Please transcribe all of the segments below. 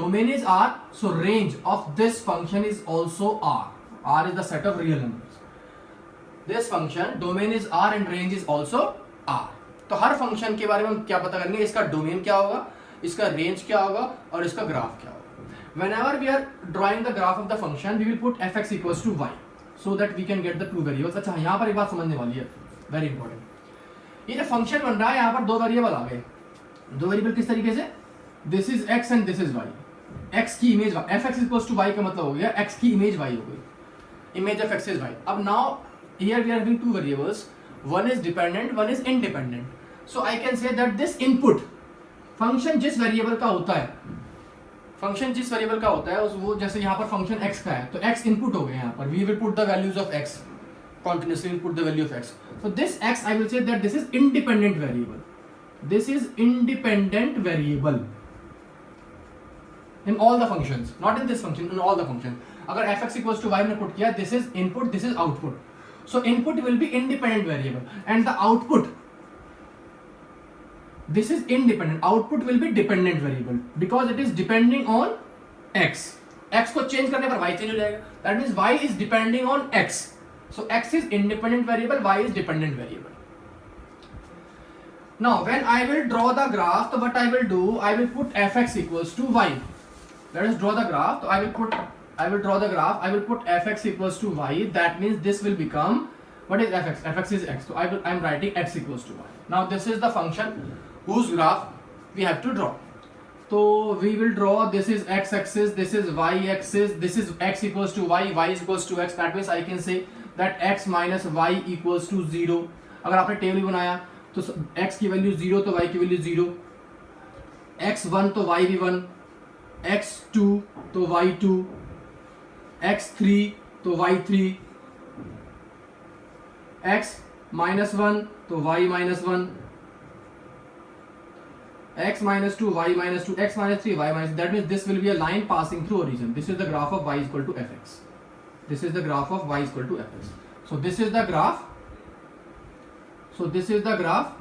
domain is R, so range of this function is also R. R is the set of real numbers. This function domain is R and range is also R. तो हर function के बारे में हम क्या पता करेंगे, इसका domain क्या होगा, इसका रेंज क्या होगा और इसका ग्राफ क्या होगा. Whenever we are drawing the graph of the function, we will put fx equals to y so that we can get the two variables. अच्छा, यहाँ पर एक बात समझने वाली है, very important. ये जो फंक्शन बन रहा है यहाँ पर दो वेरिएबल आ गए. दो वेरिएबल किस तरीके से, this is x and this is y. x की image fx equals to y का मतलब हो गया x की इमेज y हो गई, image of x is y. अब now here we are having two variables, one is dependent, one is independent. So I can say that this input function जिस variable का होता है, फंक्शन जिस variable का होता है उस वो, जैसे यहाँ पर फंक्शन x का है तो x इनपुट हो गए यहाँ पर, we will put the values of x continuously, will put the value of x. So this x I will say that this is independent variable. This is independent variable in all the functions, not in this function, in all the functions. अगर fx equals to y ने put किया, this is input, this is output. So input will be independent variable and the output, this is independent, output will be dependent variable because it is depending on x. x को change करने पर y change हो जाएगा. That means y is depending on x. So x is independent variable, y is dependent variable. Now when I will draw the graph, so what I will do, I will put fx equals to y. Let us draw the graph. So I will draw the graph. I will put fx equals to y. That means this will become, what is fx? fx is x. So I am writing x equals to y. Now this is the function whose graph we have to draw. So we will draw, this is x axis, this is y axis, this is x equals to y, y is equals to x. That means I can say that x minus y equals to 0. अगर आपने table बनाया तो x की value 0 तो y की value 0, x1 तो y भी 1, x2 तो y2, x3 तो y3, x minus 1 तो y minus 1, x minus 2, y minus 2, x minus 3, y minus. That means this will be a line passing through origin. This is the graph of y is equal to fx. This is the graph of y is equal to fx. So this is the graph. So this is the graph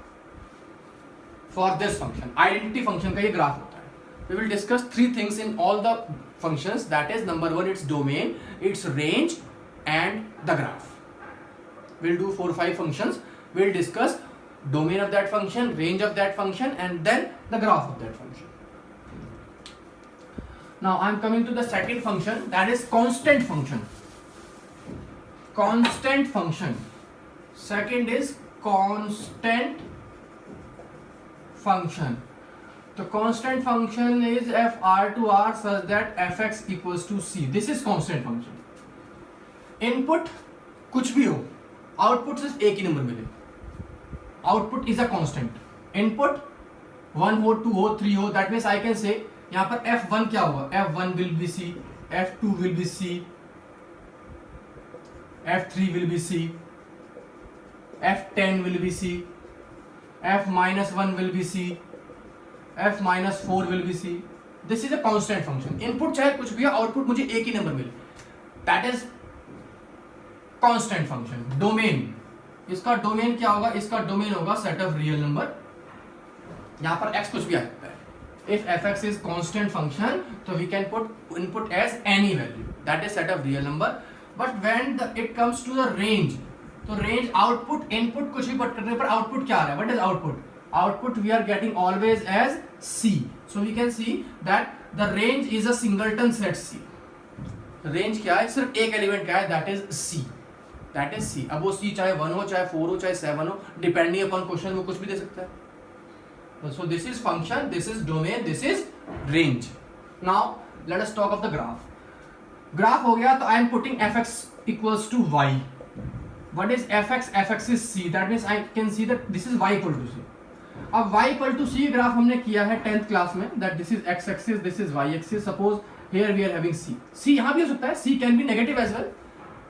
for this function. Identity function का ये graph होता है. We will discuss three things in all the functions. That is number one, its domain, its range, and the graph. We'll do 4-5 functions. We'll discuss domain of that function, range of that function, and then the graph of that function. Now I am coming to the second function, that is constant function. Constant function. Second is constant function. The constant function is f r to r such that fx equals to c. This is constant function. Input कुछ भी हो, output सिर्फ एक ही number मिले. Output is a constant. Input 1 हो, 2 हो, 3 हो. That means I can say यहाँ पर f1 क्या होगा, f1 will be c, f2 will be c, f3 will be c, f10 will be c, f minus 1 will be c, f minus 4 will be c. This is a constant function. Input चाहे कुछ भी हो, output मुझे एक ही number मिले. That is constant function. Domain, इसका domain क्या होगा, इसका डोमेन होगा सेट ऑफ रियल नंबर. यहाँ पर x कुछ भी आ सकता है. If fx is constant function, तो we can put input as any value. That is set of real number. But when it comes to the range, तो range output input कुछ भी put करने पर output क्या आ रहा है? What is output? Output we are getting always as c. So we can see that the range is a singleton set c. Range क्या है? सिर्फ एक एलिमेंट का है, that is c. That is c. अब वो c चाहे 1 हो, चाहे 4 हो, चाहे 7 हो, डिपेंडिंग अपॉन क्वेश्चन वो कुछ भी दे सकता है. So this is function, this is domain, this is range. Now let us talk of the graph. Graph हो गया तो I am putting fx equals to y. What is fx? Fx is c. That means I can see that this is y equal to c. अब y equal to c graph हमने किया है 10th class में, that this is x axis, this is y axis. Suppose here we are having c. c यहाँ भी हो सकता है, c can be negative as well.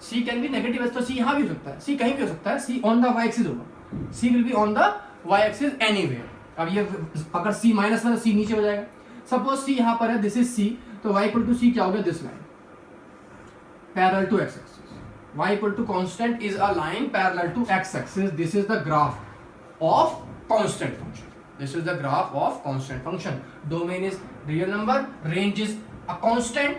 c can be negative as, तो c यहाँ भी हो सकता है, c कहीं भी हो सकता है, c on the y axis होगा, c will be on the y axis anywhere. अब ये अगर c माइनस है तो c नीचे हो जाएगा. सपोज c यहाँ पर है, दिस इज c, तो y इक्वल टू c क्या हो गया, this line parallel to x axis. y equal to constant is a line parallel to x axis. This is the graph of constant function. This is the graph of constant function. Domain is real number, range is a constant,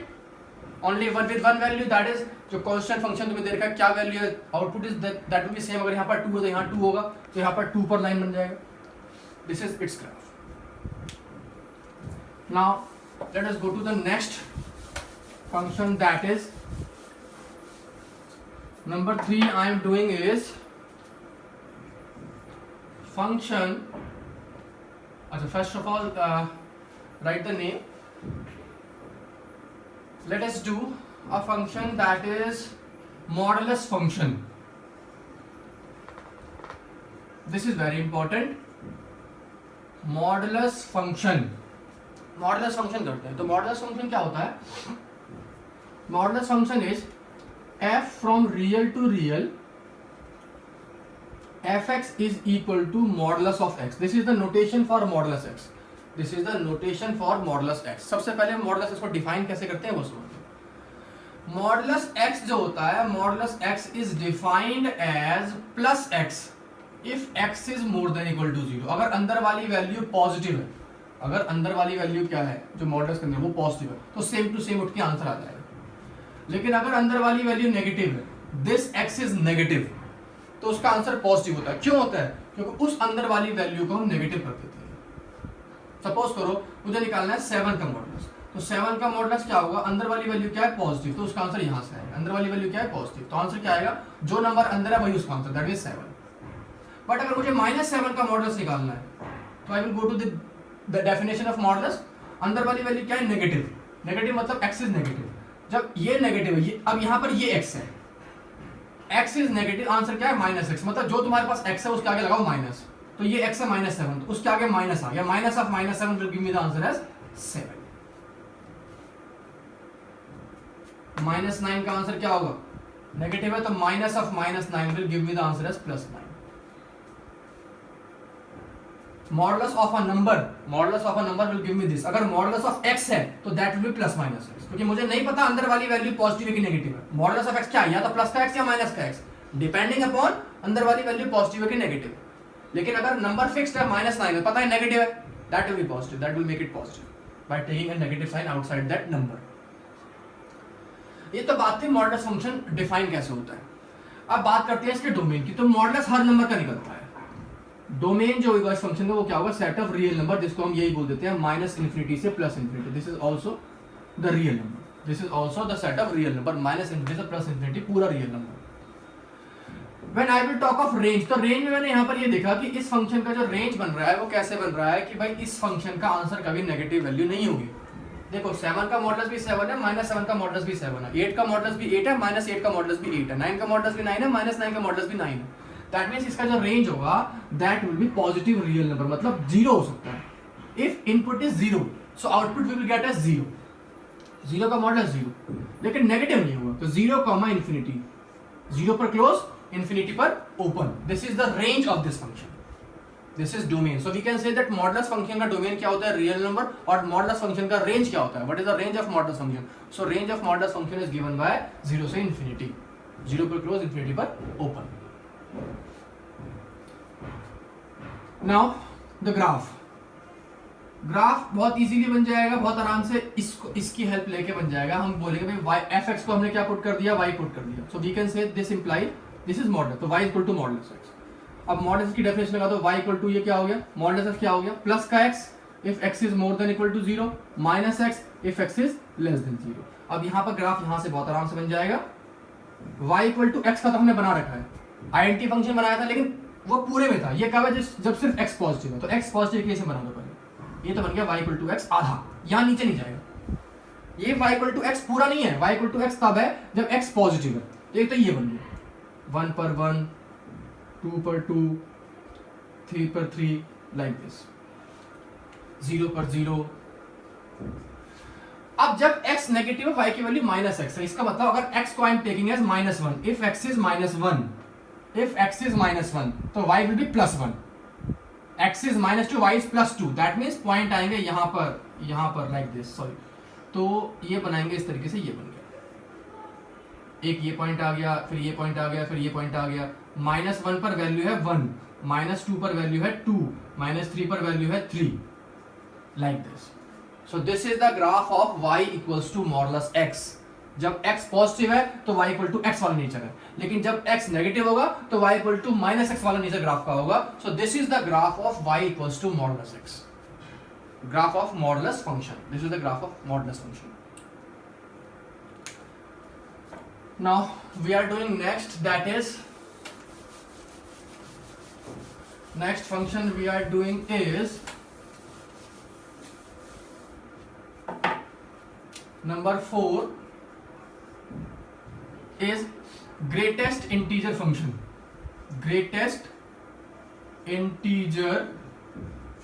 only one with one value, that is जो constant function तुम्हें दे रखा है क्या value है, output is that will B same. अगर यहाँ पर 2 है तो यहाँ 2 होगा, तो यहाँ पर 2 पर लाइन बन जाएगा. This is its graph. Now let us go to the next function, that is number 3 I am doing is function. अच्छा, first of all write the name. Let us do a function that is modulus function. This is very important. Modulus function. Modulus function करते हैं. तो modulus function क्या होता है? Modulus function is f from real to real, fx is equal to modulus of x. This is the notation for modulus x. This is the notation for modulus x. सबसे पहले modulus x को define कैसे करते हैं वो समझते हैं. Modulus x जो होता है, modulus x is defined as plus x if x is more than equal to 0. अगर अंदर वाली वैल्यू पॉजिटिव है, अगर अंदर वाली वैल्यू क्या है जो मॉडुलस के अंदर वो पॉजिटिव है, तो सेम टू सेम उठ के आंसर आ जाएगा. लेकिन अगर अंदर वाली वैल्यू नेगेटिव है, दिस x इज नेगेटिव, तो उसका आंसर पॉजिटिव होता है. क्यों होता है? क्योंकि उस अंदर वाली वैल्यू को हम नेगेटिव कर देते हैं. सपोज करो मुझे निकालना है 7 का मॉडुलस, तो 7 का मॉडुलस क्या होगा, अंदर वाली वैल्यू क्या है, पॉजिटिव, तो उसका आंसर यहाँ से आएगा. अंदर वाली वैल्यू क्या है, पॉजिटिव, तो आंसर क्या आएगा, जो नंबर अंदर है वही उसका आंसर, दैट इज 7. बट अगर मुझे -7 का मॉडुलस निकालना है, तो I will go to the definition of modulus. अंदर वाली वैल्यू क्या है, नेगेटिव. नेगेटिव मतलब x इज नेगेटिव. जब ये नेगेटिव है, ये अब यहाँ पर ये x है, x इज नेगेटिव, आंसर क्या है, -x. मतलब जो तुम्हारे पास x है उसके आगे लगाओ माइनस, तो ये x है -7, तो उसके आगे माइनस आ गया. Minus of -7 will give me the answer as 7. -9 का आंसर क्या होगा, नेगेटिव है, तो minus of -9 will give me the answer as +9. Modulus of a number will give me this. अगर मॉडुलस ऑफ x है तो दैट विल बी +-x, क्योंकि मुझे नहीं पता अंदर वाली वैल्यू पॉजिटिव है कि नेगेटिव है. मॉडुलस ऑफ x क्या है, या तो प्लस का x या माइनस का x, डिपेंडिंग अपॉन अंदर वाली वैल्यू पॉजिटिव है कि नेगेटिव. लेकिन अगर नंबर फिक्स्ड है -9 है, पता है नेगेटिव है, that will be positive, that will make it positive by taking a negative sign outside that number. ये तो बात थी मॉडुलस फंक्शन डिफाइन कैसे होता है. अब बात करते हैं इसके डोमेन की. तो मॉडुलस हर नंबर का निकलता है. डोमेन जो होगा इस फंक्शन का वो क्या होगा, सेट ऑफ रियल नंबर, जिसको हम यही बोल देते हैं -∞ से +∞. This is also the real number. This is also the set of real number. -∞ से +∞ पूरा real number. When I will talk of range, तो रेंज में मैंने यहाँ पर ये देखा कि इस फंक्शन का जो रेंज बन रहा है वो कैसे बन रहा है कि भाई इस फंक्शन का आंसर कभी नेगेटिव वैल्यू नहीं होगी. देखो 7 का मॉडुलस भी 7 है, -7 का मॉडुलस भी 7 है, 8 का मॉडुलस भी 8 है, -8 का मॉडुलस भी 8 है, 9 का मॉडुलस भी 9 है, -9 का मॉडुलस भी 9 है. दैट मींस इसका जो रेंज होगा that will be positive real number, मतलब 0 हो सकता है. If input is 0 so output we will get as 0. 0 का मॉडुलस 0, लेकिन नेगेटिव नहीं होगा, तो 0, 0 पर क्लोज, infinity पर open. This is the range of this function. This is domain. So we can say that modulus function का domain क्या होता है, रियल नंबर, और मॉडुलस फंक्शन का रेंज क्या होता है, what is the range of modulus function. So range of modulus function is given by 0 से इंफिनिटी, 0 पर क्लोज, इंफिनिटी पर ओपन. नाउ द ग्राफ बहुत इजीली बन जाएगा, बहुत आराम से इसकी हेल्प लेके बन जाएगा. हम बोलेंगे भाई fx को हमने क्या पुट कर दिया, y पुट कर दिया. So we can say this imply this is modulus, तो y equal to modulus x. अब मॉडुलस की डेफिनेशन लगा दो, y इक्वल टू ये क्या हो गया, मॉडुलस x क्या हो गया, प्लस का x if x is more than equal to 0, minus x if x is less than 0. अब यहाँ पर ग्राफ यहाँ से बहुत आराम से बन जाएगा. y इक्वल टू x का तो हमने बना रखा है, आइडेंटिटी फंक्शन बनाया था, लेकिन वो पूरे में था. ये कब है, जब सिर्फ x पॉजिटिव है, तो x पॉजिटिव केस में बना दो पहले. ये तो बन गया y इक्वल टू x आधा, यहाँ नीचे नहीं जाएगा. ये y इक्वल टू x पूरा नहीं है, y इक्वल टू x तब है जब x पॉजिटिव है. तो एक तो ये बन गया 1 पर 1, 2 पर 2, 3 पर 3, लाइक दिस, 0 पर 0. अब जब x नेगेटिव है, y की वैल्यू -x है, इसका मतलब अगर x को I am taking as -1, if x is -1, तो y will be +1. x is -2, y is +2. That means point आएंगे यहाँ पर लाइक दिस, सॉरी. तो ये बनाएंगे इस तरीके से, ये बन गया, एक ये पॉइंट आ गया, फिर ये पॉइंट आ गया, फिर ये पॉइंट आ गया. -1 पर वैल्यू है 1, -2 पर वैल्यू है 2, -3 पर वैल्यू है 3, like this. So this is the graph of y equals to modulus x. जब x पॉजिटिव है तो y इक्वल टू x वाला नेचर है, लेकिन जब x नेगेटिव होगा तो y इक्वल टू -x वाला नेचर ग्राफ का होगा. So this is the graph of y equals to modulus x. Graph of modulus function. This is the graph of modulus function. Now we are doing next, that is next function we are doing is number 4 is greatest integer function. Greatest integer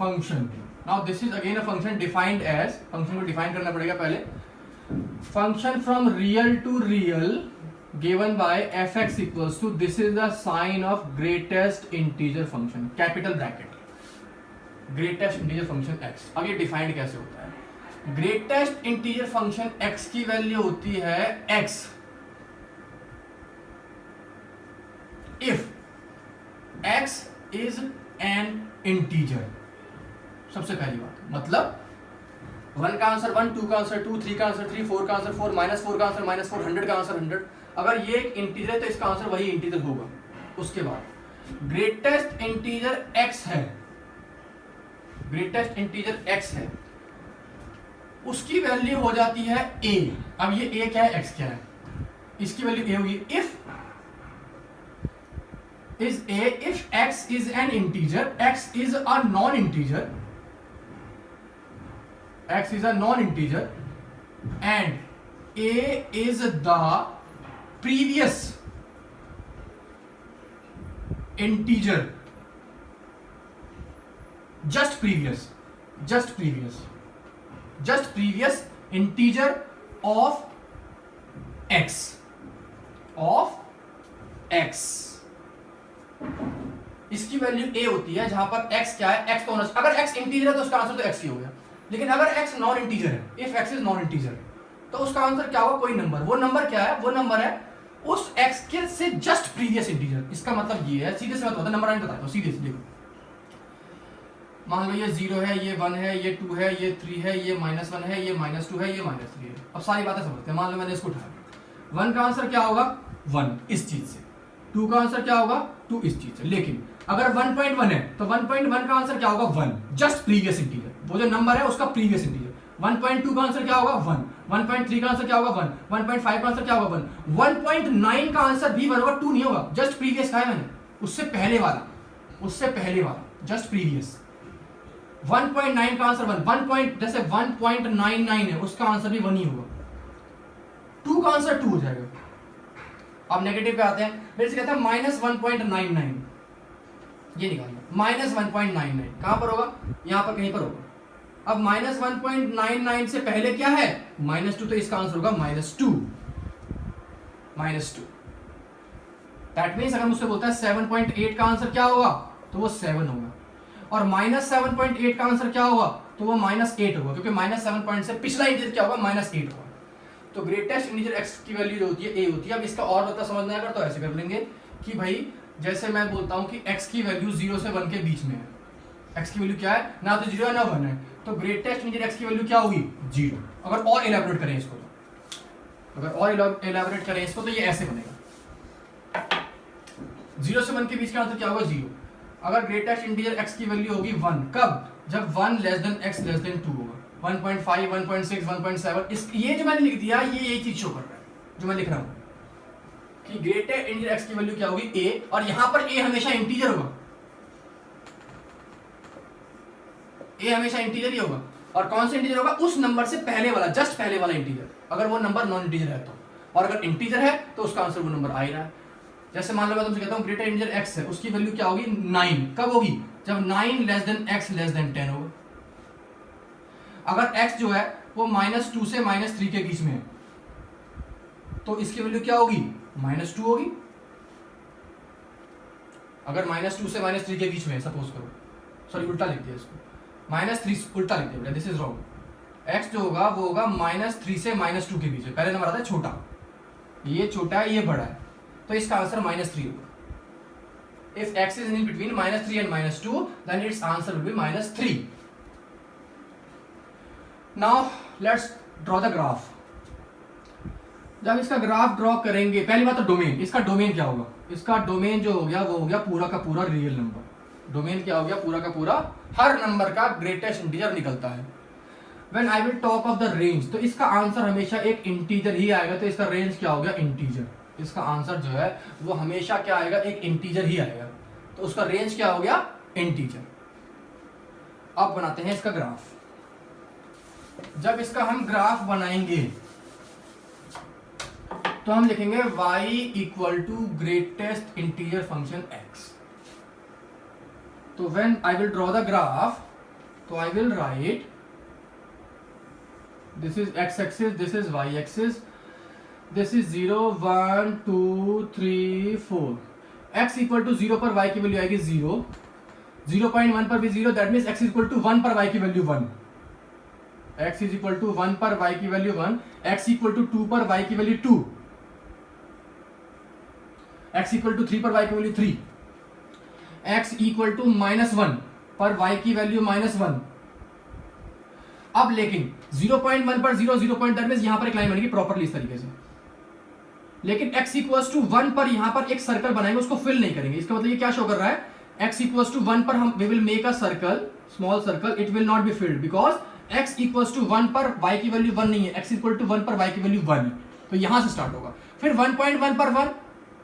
function. Now this is again a function defined as, function को define करना पड़ेगा पहले. Function from real to real given by fx equals to, this is the sign of greatest integer function, capital bracket, greatest integer function x. अब ये defined कैसे होता है? Greatest integer function x की वैल्यू होती है x if x is an integer. सबसे पहली बात, मतलब 1 का आंसर 1, 2 का आंसर 2, 3 का आंसर 3, 4 का आंसर 4, -4 का आंसर -4, 100 का आंसर 100. अगर ये एक इंटीजर है तो इसका आंसर वही इंटीजर होगा. उसके बाद ग्रेटेस्ट इंटीजर x है, ग्रेटेस्ट इंटीजर x है, उसकी वैल्यू हो जाती है a. अब ये a क्या है, x क्या है, इसकी वैल्यू a होगी if is a if x is an integer, x is a non-integer, x is a non-integer and a is the previous integer, just previous integer of x, इसकी value a होती है. जहां पर x क्या है, x तो होना, अगर x इंटीजर है तो उसका आंसर तो x ही हो गया. लेकिन अगर x नॉन इंटीजर है, if x is non integer, तो उसका आंसर क्या होगा, कोई नंबर. वो नंबर क्या है, वो नंबर है उस x के से जस्ट प्रीवियस इंटीजर. इसका मतलब ये है, सीधे से मतलब नंबर आने बताता हूं, सीधे से देखो. मान लो ये 0 है, ये 1 है, ये 2 है, ये 3 है, ये -1 है, ये -2 है, ये -3 है. अब सारी बातें समझते हैं. मान लो मैंने इसको उठाया, 1 का आंसर क्या होगा, 1 इस चीज से, 2 का आंसर क्या होगा, 2 इस चीज से. लेकिन अगर 1.1 है तो 1.1 का आंसर क्या होगा, 1, जस्ट प्रीवियस इंटीजर. वो जो नंबर है उसका प्रीवियस इंटीजर. 1.2 का आंसर क्या होगा, 1. 1.3 का आंसर क्या होगा, 1. 1.5 का आंसर क्या होगा, 1. 1.9 का आंसर भी 1 होगा, 2 नहीं होगा. जस्ट प्रीवियस का है मैंने, उससे पहले वाला जस्ट प्रीवियस. 1.9 का आंसर 1. जैसे 1.99 है, उसका आंसर भी 1 ही होगा. 2 का आंसर 2 हो जाएगा. अब नेगेटिव पे आते हैं. मेरे से कहता है -1.99, ये निकालिए. -1.99 कहां पर होगा, यहां पर कहीं पर होगा. अब -1.99 से पहले क्या है, -2, तो इसका आंसर होगा -2. दैट मीन्स अगर मुझसे बोलता है 7.8 का आंसर क्या होगा, तो वो 7 होगा. और -7.8 का आंसर क्या होगा, तो वो -8 होगा, क्योंकि -7 से पिछला इंटीजर क्या होगा, -8 होगा. तो ग्रेटेस्ट इंटीजर x की वैल्यू जो होती है a होती है. अब इसका और मतलब समझना है अगर, तो ऐसे कर लेंगे कि भाई जैसे मैं बोलता हूं कि x की वैल्यू 0 से 1 के बीच में है. x की वैल्यू क्या है, ना तो 0 है ना 1 है, तो ग्रेटेस्ट इंटीजर x की वैल्यू क्या होगी, 0. अगर और इलैबोरेट करें इसको, तो ये ऐसे बनेगा. 0 से 1 के बीच का आंसर क्या होगा, 0. अगर ग्रेटेस्ट इंटीजर x की वैल्यू होगी 1, कब, जब 1 less than x less than 2 होगा. 1.5, 1.6, 1.7, इस ये जो मैंने लिख दिया, ये चीज शो कर रहा है जो मैं लिख रहा हूं कि ग्रेटेस्ट इंटीजर x की वैल्यू क्या होगी, a. और यहां पर a हमेशा इंटीजर होगा, a हमेशा इंटीजर ही होगा. और कौन सा इंटीजर होगा, उस नंबर से पहले वाला, जस्ट पहले वाला इंटीजर. अगर वो नंबर नॉन इंटीजर है तो, और अगर इंटीजर है तो उसका आंसर वो नंबर आ ही रहा है. जैसे मान लो मैं तुमसे कहता हूं ग्रेटर इंटीजर x है, उसकी वैल्यू क्या होगी, 9. कब होगी, जब 9 less than x less than 10 होगा. अगर x जो है वो -2 से -3 के बीच में है, तो इसकी वैल्यू क्या होगी, -2 होगी. अगर -2 से -3 के बीच में है, सपोज करो, सॉरी उल्टा लिख दिया इसको, -3 उल्टा लिख दिया, दिस इज रॉन्ग. x जो होगा वो होगा -3 से -2 के बीच में. पहले नंबर आता है छोटा, ये छोटा है, ये बड़ा है, तो इसका आंसर -3 होगा. if x is in between -3 and -2, then its answer will be -3. Now let's draw the graph. जब इसका ग्राफ ड्रॉ करेंगे, पहली बात तो डोमेन, इसका डोमेन क्या होगा? इसका डोमेन जो हो गया वो हो गया पूरा का पूरा रियल नंबर। डोमेन क्या हो गया? पूरा का पूरा हर नंबर का ग्रेटेस्ट इंटीजर निकलता है। When I will talk of the range, तो इसका आंसर हमेशा एक इंटीजर ही आएगा, तो इसका रेंज क्या हो गया? इंटीजर। इसका आंसर जो है वो हमेशा क्या आएगा? एक इंटीजर ही आएगा, तो उसका रेंज क्या हो गया? इंटीजर। अब बनाते हैं इसका ग्राफ। जब इसका हम ग्राफ बनाएंगे तो हम लिखेंगे y equal to greatest integer function x। तो when I will draw the graph, तो I will write this is x axis, this is y axis, this is 0 1 2 3 4। x equal to 0 पर y की value आएगी 0, 0.1 पर भी 0, that means x equal to 1 पर y की value 1, x is equal to 1 पर y की वैल्यू 1, x इक्वल टू 2 पर y की वैल्यू 2, x इक्वल टू 3 पर y की वैल्यू 3, x इक्वल टू -1 पर y की वैल्यू -1। अब लेकिन 0.1 पर 0 दैट मींस यहां पर एक लाइन बनेगी प्रॉपर्ली इस तरीके से, लेकिन x इक्वल टू 1 पर यहां पर एक सर्कल बनाएंगे, उसको फिल नहीं करेंगे। इसका मतलब ये क्या शो कर रहा है? x इक्वल टू 1 पर हम we will make a circle, small circle, it will not be filled because x equal to 1 पर y की वैल्यू 1 नहीं है, x इक्वल टू 1 पर y की वैल्यू 1 है, तो यहां से स्टार्ट होगा। फिर 1.1 पर 1,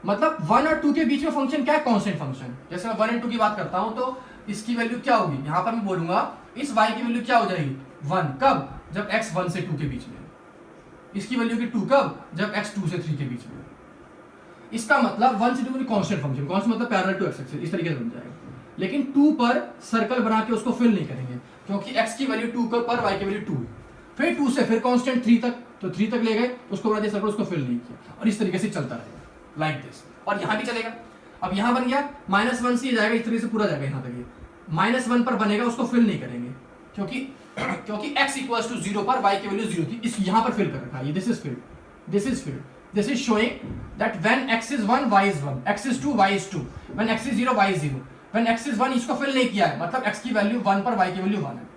मतलब 1 और 2 के बीच में फंक्शन क्या है? Constant function. जैसे मैं 1 और 2 की बात करता हूं तो इसकी वैल्यू क्या होगी? यहां पर मैं बोलूंगा इस y की वैल्यू क्या हो जाएगी? 1। कब? जब x 1 से 2 के बीच में। इसकी वैल्यू की 2 कब? जब x 2 से 3 के बीच में। इसका मतलब 1 से 2 कांस्टेंट फंक्शन, कांस्टेंट मतलब पैरेलल टू x एक्सिस, इस तरीके से बन जाएगा। लेकिन 2 पर सर्कल बना के उसको फिल नहीं करेंगे क्योंकि x की वैल्यू 2 पर y की वैल्यू 2, फिर 2 से फिर कांस्टेंट 3 तक, तो 3 तक ले गए, उसको बना दिया सर्कल, उसको फिल नहीं किया, और इस तरीके से चलता रहेगा लाइक दिस। और यहां भी चलेगा। अब यहां बन गया -1 से जाएगा, इस तरीके से पूरा जाएगा यहां तक। ये -1 पर बनेगा, उसको फिल नहीं करेंगे क्योंकि x इक्वल्स टू 0 पर y की वैल्यू 0 थी, इस यहां पर फिल कर रखा है। ये this is filled, this is filled, this is showing that when x is 1 y is 1, x is 2 y is 2, when x is 0 y is 0, when x is 1 इसको फिल नहीं किया है, मतलब x की वैल्यू 1 पर y की value 1 है।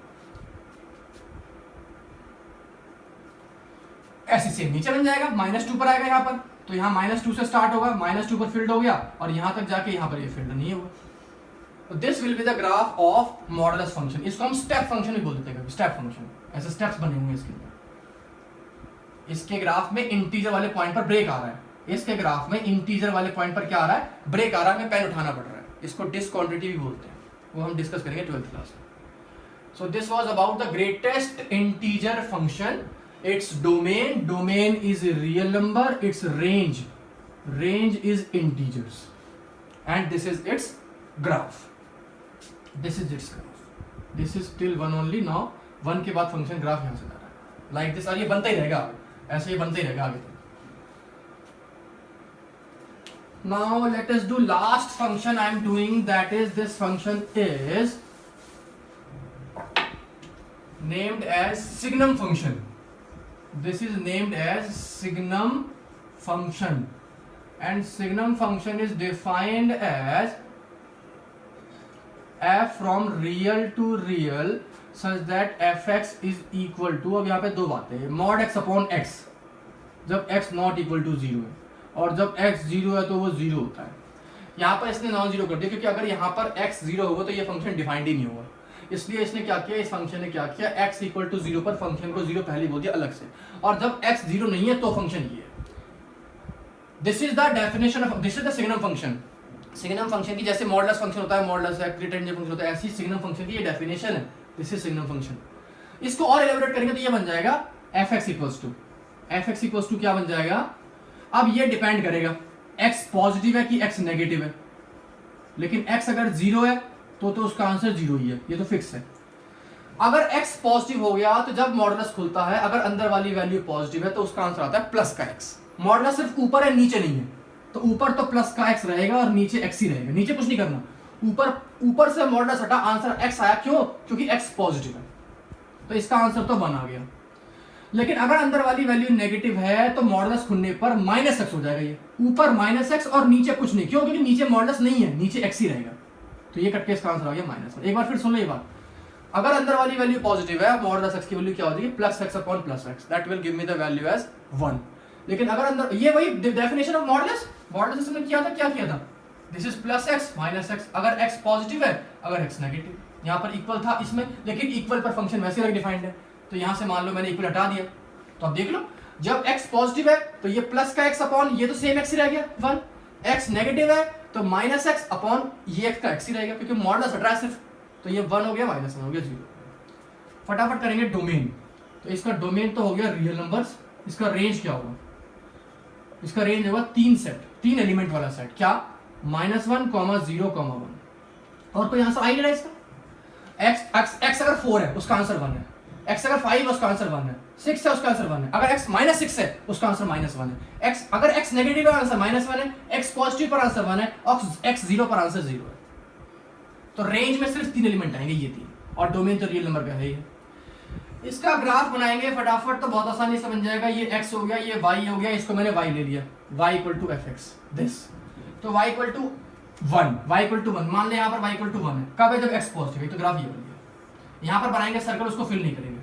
ऐसे सेम नीचे बन जाएगा, -2 पर आएगा यहां पर, तो यहां -2 से स्टार्ट होगा, -2 पर फिल्ड हो गया, और यहां तक जाके यहां पर ये फिल्ड नहीं होगा। तो this will be the graph of modulus function. इसको हम स्टेप फंक्शन भी बोलते हैं, स्टेप फंक्शन, ऐसे स्टेप्स बने होंगे इसके अंदर। इसके ग्राफ में इंटीजर वाले पॉइंट पर ब्रेक आ रहा है, इसके ग्राफ में इंटीजर वाले पॉइंट पर क्या आ रहा है? ब्रेक आ रहा है, हमें पेन उठाना पड़ रहा है। इसको डिसक्वांटिटी भी बोलते हैं, वो हम डिस्कस करेंगे 12th क्लास में। So this was about the greatest integer function, its domain is a real number, its range is integers, and this is its graph, this is till 1 only। now 1 के बाद function graph यहां से जा रहा है like this, और ये बनता ही रहेगा, ऐसे ही बनता ही रहेगा आगे तक। now let us do last function I am doing, that is this function is named as signum function. This is named as signum function, and signum function is defined as f from real to real such that fx is equal to, अब यहाँ पे दो बातें हैं, mod x upon x जब x not equal to 0 है, और जब x 0 है तो वो 0 होता है। यहाँ पर इसने नॉन 0 कर दिया क्योंकि अगर यहाँ पर x 0 होगा तो ये फंक्शन डिफाइंड ही नहीं होगा, इसलिए इसने क्या किया, इस फंक्शन ने क्या किया, x इक्वल टू 0 पर फंक्शन को 0 पहले बोल दिया अलग से, और जब x 0 नहीं है तो फंक्शन ये है। This is the definition of, this is the signum function. Signum function की जैसे मॉडुलस फंक्शन होता है, मॉडुलस है, ग्रेटेस्ट फंक्शन होता है, ऐसी सिग्नम फंक्शन की ये डेफिनेशन है। This is signum function. इसको और एलेबोरेट करेंगे तो ये बन जाएगा fx इक्वल्स टू क्या बन जाएगा? अब ये डिपेंड करेगा x पॉजिटिव है कि x नेगेटिव है, लेकिन x अगर 0 है तो उसका आंसर 0 ही है, ये तो फिक्स है। अगर x पॉजिटिव हो गया तो जब मॉडुलस खुलता है, अगर अंदर वाली वैल्यू पॉजिटिव है तो उसका आंसर आता है प्लस का x। मॉडुलस सिर्फ ऊपर है, नीचे नहीं है, तो ऊपर तो प्लस का x रहेगा और नीचे x ही रहेगा, नीचे कुछ नहीं करना। ऊपर से मॉडुलस हटा, आंसर x आया, क्यों? क्योंकि x पॉजिटिव है, तो इसका आंसर तो 1 आ गया। लेकिन अगर अंदर वाली वैल्यू नेगेटिव है तो मॉडुलस खुलने पर माइनस एक्स हो जाएगा। ये ऊपर माइनस एक्स और नीचे कुछ नहीं, क्यों? क्योंकि नीचे मॉडुलस नहीं है, नीचे एक्स ही रहेगा। तो ये कट के इसका आंसर आ गया -1। एक बार फिर सुन लो ये बात, अगर अंदर वाली वैल्यू पॉजिटिव है मॉडुलस एक्स की वैल्यू क्या हो जाएगी? Plus x upon plus x, that will give me the value as 1। लेकिन अगर अंदर ये वही डेफिनेशन ऑफ मॉडुलस, मॉडुलस हमने किया था, क्या किया था? This is plus x minus x, अगर एक्स पॉजिटिव है अगर एक्स नेगेटिव। यहाँ पर इक्वल था इसमें, लेकिन इक्वल पर फंक्शन वैसे अलग डिफाइंड है। तो यहाँ से मान लो मैंने इक्वल हटा दिया, तो अब देख लो जब x पॉजिटिव है तो ये प्लस का x अपॉन ये तो सेम x ही रह गया 1, x नेगेटिव है तो माइनस x अपॉन ये x का x ही रहेगा, क्योंकि मॉडुलस हट रहा है सिर्फ। तो ये 1 हो गया, -1 हो गया, 0। फटाफट करेंगे डोमेन। तो इसका डोमेन तो हो गया रियल नंबर्स, इसका रेंज क्या होगा? इसका रेंज होगा 3 सेट, 3 एलिमेंट वाला सेट। क्या? -1, 0, 1। और कोई आंसर आई नहीं रहा इसका? x अगर 4 है उसका आंसर 1 है, x अगर 5 है उसका आंसर 1 है, 6 है उसका आंसर 1 है, अगर x -6 है उसका आंसर -1 है, x अगर x नेगेटिव है आंसर -1 है, x पॉजिटिव पर आंसर 1 है और x 0 पर आंसर 0 है। तो रेंज में सिर्फ 3 एलिमेंट आएंगे, ये 3, और डोमेन तो रियल नंबर का है ही है। इसका ग्राफ बनाएंगे फटाफट, तो बहुत आसानी से बन जाएगा। ये x हो गया, ये y हो गया, इसको मैंने y ले लिया, y = fx दिस। तो y = 1, y = 1 मान ले, यहाँ पर y = 1 है। कब है? जब x पॉजिटिव है। तो ग्राफ ये बन गया। यहाँ पर बनाएंगे सर्कल, उसको फिल नहीं करेंगे,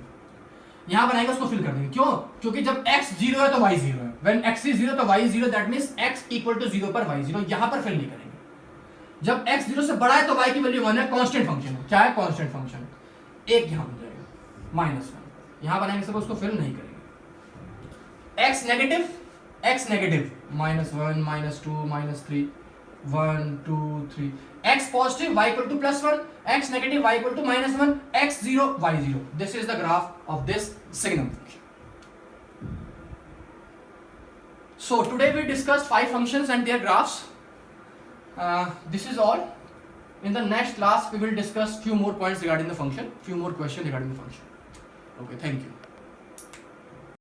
यहाँ बनाएंगे उसको फिल कर देंगे। क्यों? क्योंकि जब x 0 है तो y 0 है, व्हेन x is 0 तो y 0, दैट मींस x = 0 पर y 0। यहाँ पर फिल नहीं करेंगे। जब x 0 से बड़ा है तो y की वैल्यू 1 है, कांस्टेंट फंक्शन है। क्या है? Constant function. एक यहाँ बन जाएगा -1, यहाँ बनाएंगे सब, उसको फिल नहीं करेंगे। x negative -1, -2, -3, 1, 2, 3। x positive y = +1, x negative y = -1, x 0 y 0। This is the graph of this signum function. So today we discussed 5 functions and their graphs. This is all. In the next class we will discuss few more points regarding the function, few more questions regarding the function. Okay, thank you.